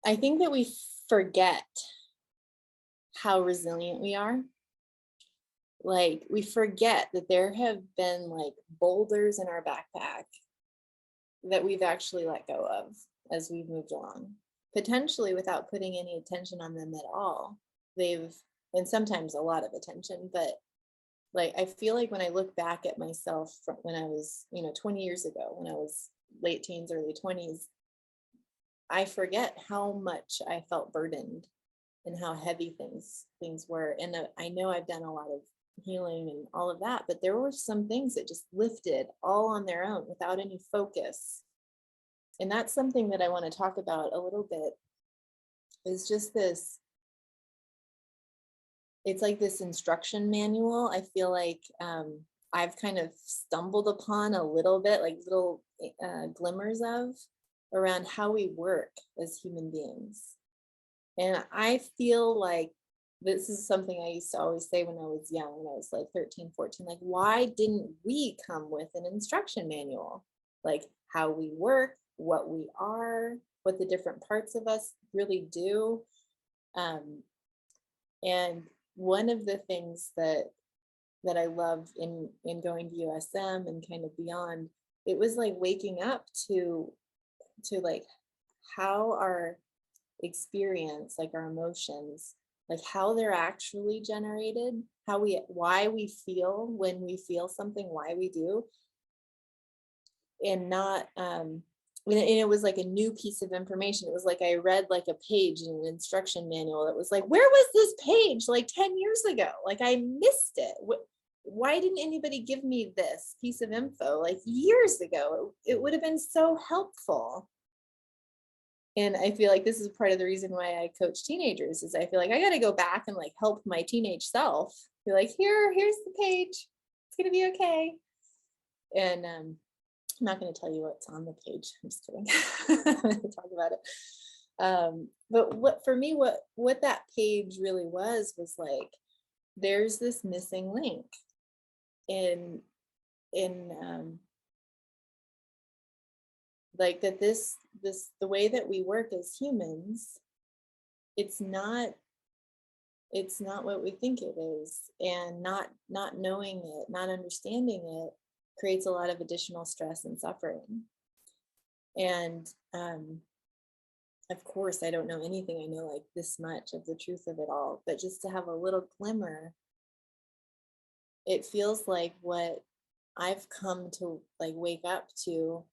I think that we forget how resilient we are. Like, we forget that there have been like boulders in our backpack that we've actually let go of as we've moved along, potentially without putting any attention on them at all. They've, and sometimes a lot of attention, but like I feel like when I look back at myself from when I was, 20 years ago, when I was late teens, early 20s, I forget how much I felt burdened and how heavy things were. And I know I've done a lot of healing and all of that, but there were some things that just lifted all on their own without any focus. And that's something that I want to talk about a little bit, is just this, it's like this instruction manual. I feel like I've kind of stumbled upon a little bit, like little glimmers of, around how we work as human beings. And I feel like this is something I used to always say when I was young, when I was like 13, 14, like, why didn't we come with an instruction manual? Like how we work, what we are, what the different parts of us really do. Um, and one of the things that I loved in going to USM and kind of beyond, it was like waking up to like how our experience, like our emotions, like how they're actually generated, why we feel when we feel something, why we do, and not and it was like a new piece of information. It was like I read like a page in an instruction manual that was like, where was this page like 10 years ago? Like I missed it. Why didn't anybody give me this piece of info like years ago? It would have been so helpful. And I feel like this is part of the reason why I coach teenagers, is I feel like I got to go back and like help my teenage self be like, here's the page, it's going to be okay. And I'm not going to tell you what's on the page, I'm just kidding. I'm going to talk about it. But what for me, what that page really was like, there's this missing link in like that this the way that we work as humans, it's not it's not what we think it is, and not knowing it, not understanding it, creates a lot of additional stress and suffering. And of course I don't know anything, I know like this much of the truth of it all, but just to have a little glimmer, it feels like what I've come to like wake up to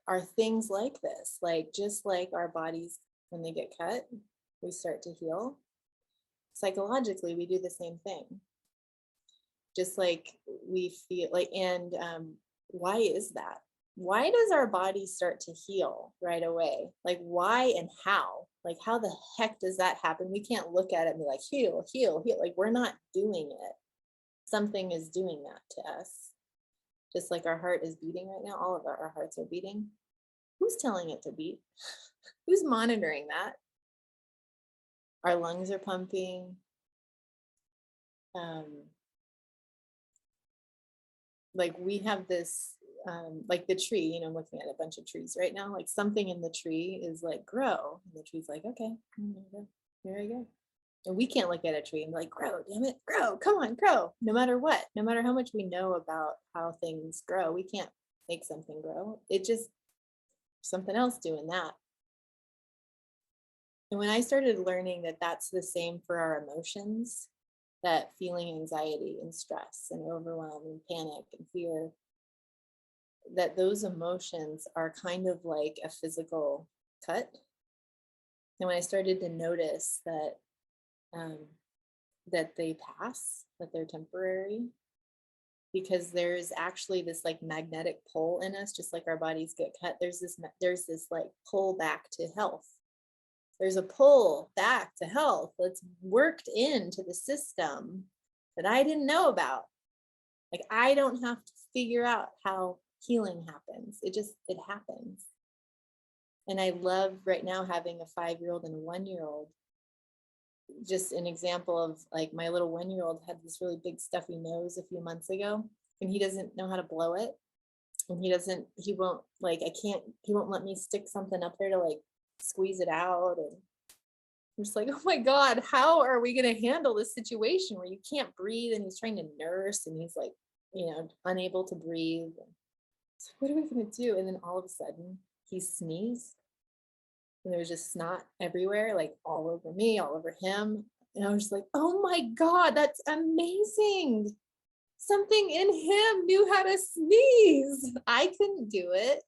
are things like this, like just like our bodies, when they get cut, we start to heal. Psychologically, we do the same thing. Just like we feel like, and why is that? Why does our body start to heal right away? Like why and how? Like how the heck does that happen? We can't look at it and be like, heal, heal, heal. Like we're not doing it. Something is doing that to us. Just like our heart is beating right now, all of our hearts are beating. Who's telling it to beat? Who's monitoring that? Our lungs are pumping. Um, like we have this, like the tree, I'm looking at a bunch of trees right now, like something in the tree is like, grow. And the tree's like, okay, here I go. And we can't look at a tree and be like, grow, damn it, grow, come on, grow. No matter what, no matter how much we know about how things grow, we can't make something grow. It just something else doing that. And when I started learning that that's the same for our emotions, that feeling anxiety and stress and overwhelm and panic and fear, that those emotions are kind of like a physical cut. And when I started to notice um, that they pass, that they're temporary, because there's actually this like magnetic pull in us, just like our bodies get cut. There's this like pull back to health. There's a pull back to health that's worked into the system that I didn't know about. Like I don't have to figure out how healing happens. It happens. And I love right now having a 5-year-old and a 1-year-old. Just an example of like my little 1-year-old had this really big stuffy nose a few months ago, and he doesn't know how to blow it. And he won't like, he won't let me stick something up there to like squeeze it out. And I'm just like, oh my God, how are we going to handle this situation where you can't breathe and he's trying to nurse and he's like, unable to breathe. So what are we going to do? And then all of a sudden he sneezed and there was just snot everywhere, like all over me, all over him. And I was like, oh my God, that's amazing. Something in him knew how to sneeze. I couldn't do it.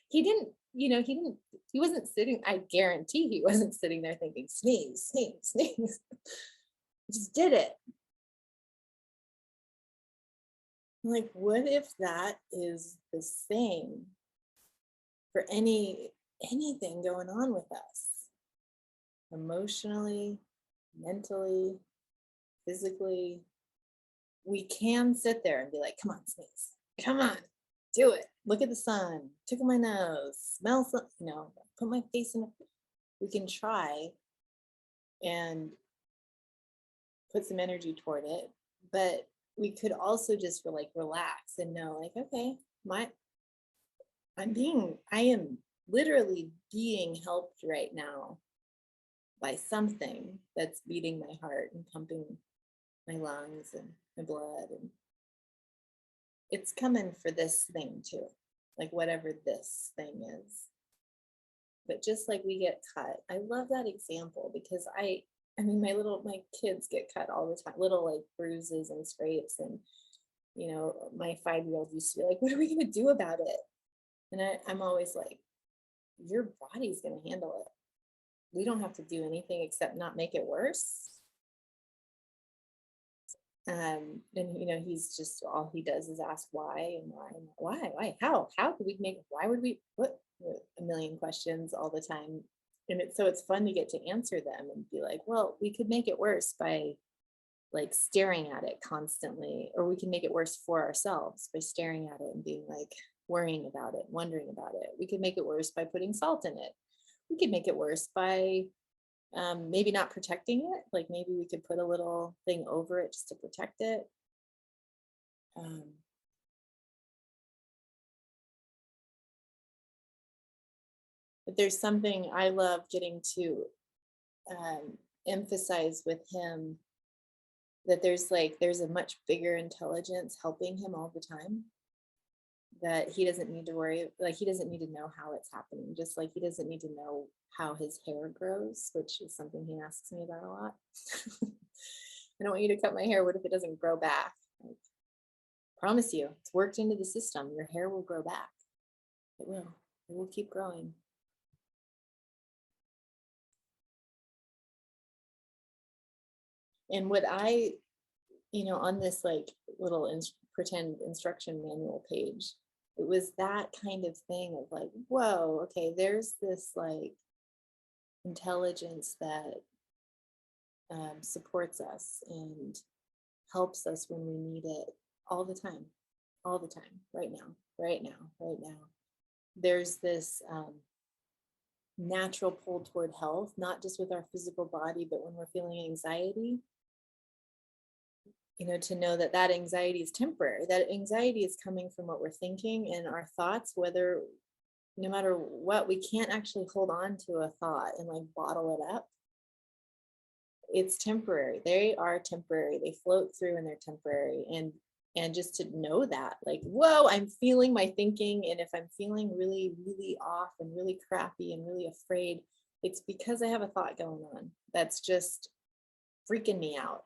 He didn't, he wasn't sitting, I guarantee he wasn't sitting there thinking, sneeze, sneeze, sneeze. He just did it. Like, what if that is the same for anything going on with us? Emotionally, mentally, physically. We can sit there and be like, come on, sneeze. Come on, do it. Look at the sun, tickle my nose, smell something, put my face in it. We can try and put some energy toward it, but we could also just relax and know like, okay, I am literally being helped right now by something that's beating my heart and pumping my lungs and my blood, and it's coming for this thing too, like whatever this thing is. But just like we get cut, I love that example because I mean my kids get cut all the time, little like bruises and scrapes, and my 5-year-old used to be like, what are we going to do about it? And I'm always like, your body's going to handle it. We don't have to do anything except not make it worse. And he's just, all he does is ask why and why, how could we make, why would we, what, a million questions all the time. And it's fun to get to answer them and be like, well, we could make it worse by like staring at it constantly, or we can make it worse for ourselves by staring at it and being like worrying about it, wondering about it. We could make it worse by putting salt in it. We could make it worse by maybe not protecting it. Like maybe we could put a little thing over it just to protect it. But there's something I love getting to emphasize with him, that there's a much bigger intelligence helping him all the time, that he doesn't need to worry, like he doesn't need to know how it's happening, just like he doesn't need to know how his hair grows, which is something he asks me about a lot. I don't want you to cut my hair, what if it doesn't grow back? Like, promise you, it's worked into the system, your hair will grow back. It will keep growing. And what on this like little pretend instruction manual page, it was that kind of thing of like, whoa, okay, there's this like intelligence that supports us and helps us when we need it all the time, right now. There's this natural pull toward health, not just with our physical body, but when we're feeling anxiety, to know that anxiety is temporary, that anxiety is coming from what we're thinking and our thoughts, no matter what, we can't actually hold on to a thought and like bottle it up. It's temporary. They are temporary. They float through and they're temporary. And just to know that, like, whoa, I'm feeling my thinking. And if I'm feeling really, really off and really crappy and really afraid, it's because I have a thought going on that's just freaking me out.